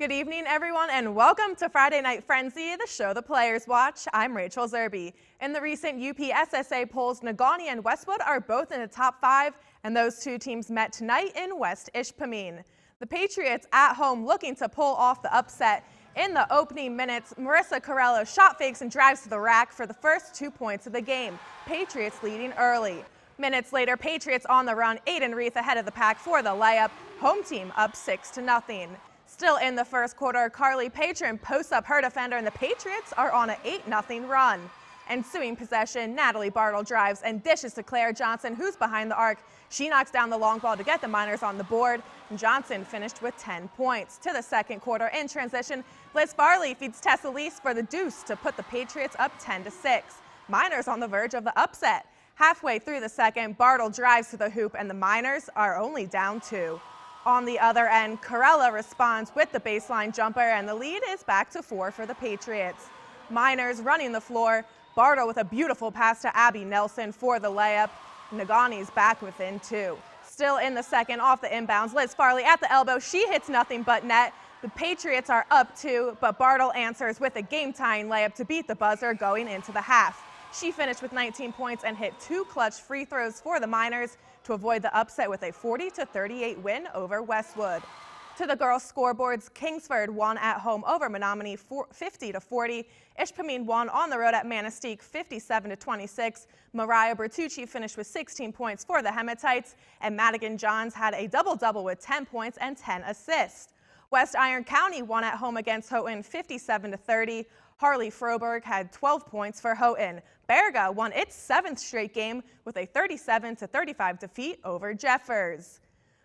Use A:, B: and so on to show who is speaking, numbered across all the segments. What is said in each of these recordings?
A: Good evening, everyone, and welcome to Friday Night Frenzy, the show the players watch. I'm Rachel Zerby. In the recent UPSSA polls, Negaunee and Westwood are both in the top 5, and those two teams met tonight in West Ishpeming. The Patriots at home looking to pull off the upset. In the opening minutes, Marissa Corello shot fakes and drives to the rack for the first 2 points of the game. Patriots leading early. Minutes later, Patriots on the run. Aiden Reith ahead of the pack for the layup. Home team up 6-0. Still in the first quarter, Carly Patron posts up her defender, and the Patriots are on an 8-0 run. Ensuing possession, Natalie Bartle drives and dishes to Claire Johnson, who's behind the arc. She knocks down the long ball to get the Miners on the board. Johnson finished with 10 points. To the second quarter, in transition, Liz Farley feeds Tessa Lease for the deuce to put the Patriots up 10-6. Miners on the verge of the upset. Halfway through the second, Bartle drives to the hoop, and the Miners are only down 2. On the other end, Corella responds with the baseline jumper, and the lead is back to 4 for the Patriots. Miners running the floor. Bartle with a beautiful pass to Abby Nelson for the layup. Negaunee's back within 2. Still in the second, off the inbounds, Liz Farley at the elbow. She hits nothing but net. The Patriots are up 2, but Bartle answers with a game-tying layup to beat the buzzer going into the half. She finished with 19 points and hit 2 clutch free throws for the Miners to avoid the upset with a 40-38 win over Westwood. To the girls' scoreboards, Kingsford won at home over Menominee 50-40. Ishpeming won on the road at Manistee 57-26. Mariah Bertucci finished with 16 points for the Hematites, and Madigan Johns had a double-double with 10 points and 10 assists. West Iron County won at home against Houghton 57-30. Harley Froberg had 12 points for Houghton. Berga won its 7th straight game with a 37-35 defeat over Jeffers.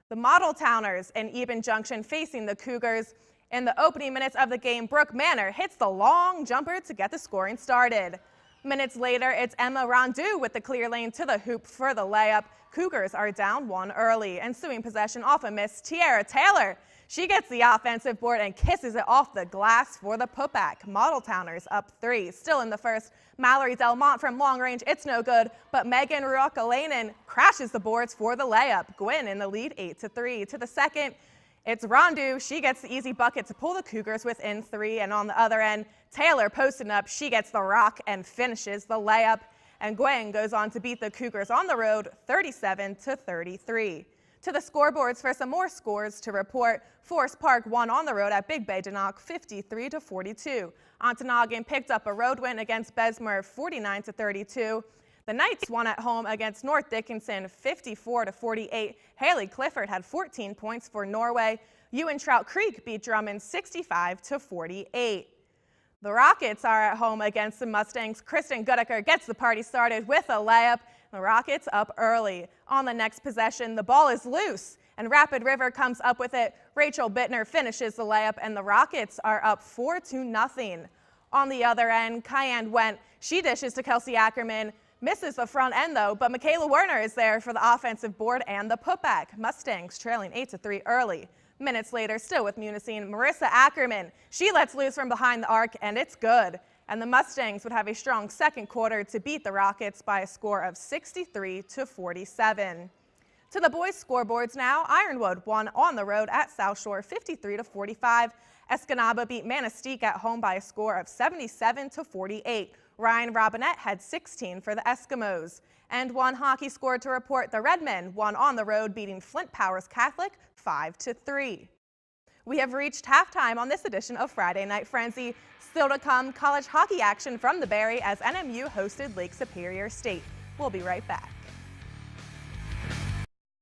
A: The Model Towners in Eben Junction facing the Cougars. In the opening minutes of the game, Brooke Manor hits the long jumper to get the scoring started. Minutes later, it's Emma Rondeau with the clear lane to the hoop for the layup. Cougars are down 1 early. Ensuing possession off a miss, Tiara Taylor. She gets the offensive board and kisses it off the glass for the putback. Model Towners up 3. Still in the first, Mallory Delmont from long range, it's no good, but Megan Ruokalainen crashes the boards for the layup. Gwynn in the lead 8-3. To the second, it's Rondeau. She gets the easy bucket to pull the Cougars within 3. And on the other end, Taylor posting up. She gets the rock and finishes the layup. And Gwynn goes on to beat the Cougars on the road 37-33. To the scoreboards for some more scores to report. Forest Park won on the road at Big Bay Denock 53-42. Ontonagon picked up a road win against Bessemer 49-32. The Knights won at home against North Dickinson 54-48. Haley Clifford had 14 points for Norway. Ewan Trout Creek beat Drummond 65-48. The Rockets are at home against the Mustangs. Kristen Goodaker gets the party started with a layup. The Rockets up early. On the next possession, the ball is loose, and Rapid River comes up with it. Rachel Bittner finishes the layup, and the Rockets are up 4-0. On the other end, Cayenne Went. She dishes to Kelsey Ackerman. Misses the front end, though, but Michaela Werner is there for the offensive board and the putback. Mustangs trailing 8-3 early. Minutes later, still with Munising, Marissa Ackerman. She lets loose from behind the arc, and it's good. And the Mustangs would have a strong second quarter to beat the Rockets by a score of 63-47. To the boys' scoreboards now, Ironwood won on the road at South Shore 53-45. Escanaba beat Manistee at home by a score of 77-48. Ryan Robinette had 16 for the Eskimos. And one hockey score to report, the Redmen won on the road, beating Flint Powers Catholic 5-3. We have reached halftime on this edition of Friday Night Frenzy. Still to come, college hockey action from the Berry as NMU hosted Lake Superior State. We'll be right back.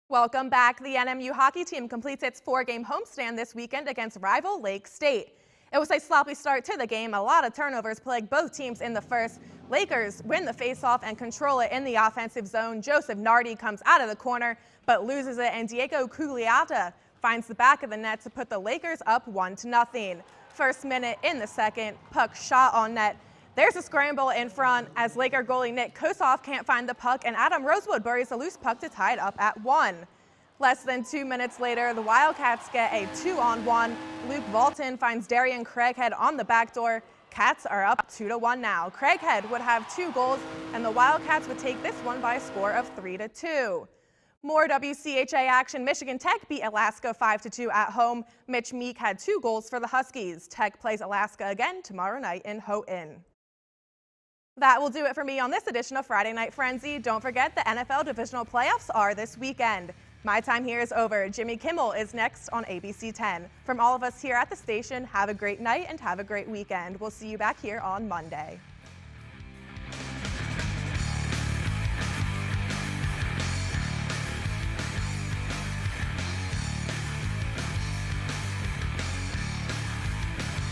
A: Welcome back. The NMU hockey team completes its 4-game homestand this weekend against rival Lake State. It was a sloppy start to the game. A lot of turnovers plagued both teams in the first. Lakers win the faceoff and control it in the offensive zone. Joseph Nardi comes out of the corner but loses it, and Diego Cugliata finds the back of the net to put the Lakers up 1-0. First minute in the second, puck shot on net. There's a scramble in front as Laker goalie Nick Kosoff can't find the puck, and Adam Rosewood buries a loose puck to tie it up at 1. Less than 2 minutes later, the Wildcats get a 2-on-1. Luke Valton finds Darian Craighead on the back door. Cats are up 2-1 now. Craighead would have 2 goals, and the Wildcats would take this one by a score of 3-2. More WCHA action. Michigan Tech beat Alaska 5-2 at home. Mitch Meek had 2 goals for the Huskies. Tech plays Alaska again tomorrow night in Houghton. That will do it for me on this edition of Friday Night Frenzy. Don't forget the NFL divisional playoffs are this weekend. My time here is over. Jimmy Kimmel is next on ABC 10. From all of us here at the station, have a great night and have a great weekend. We'll see you back here on Monday.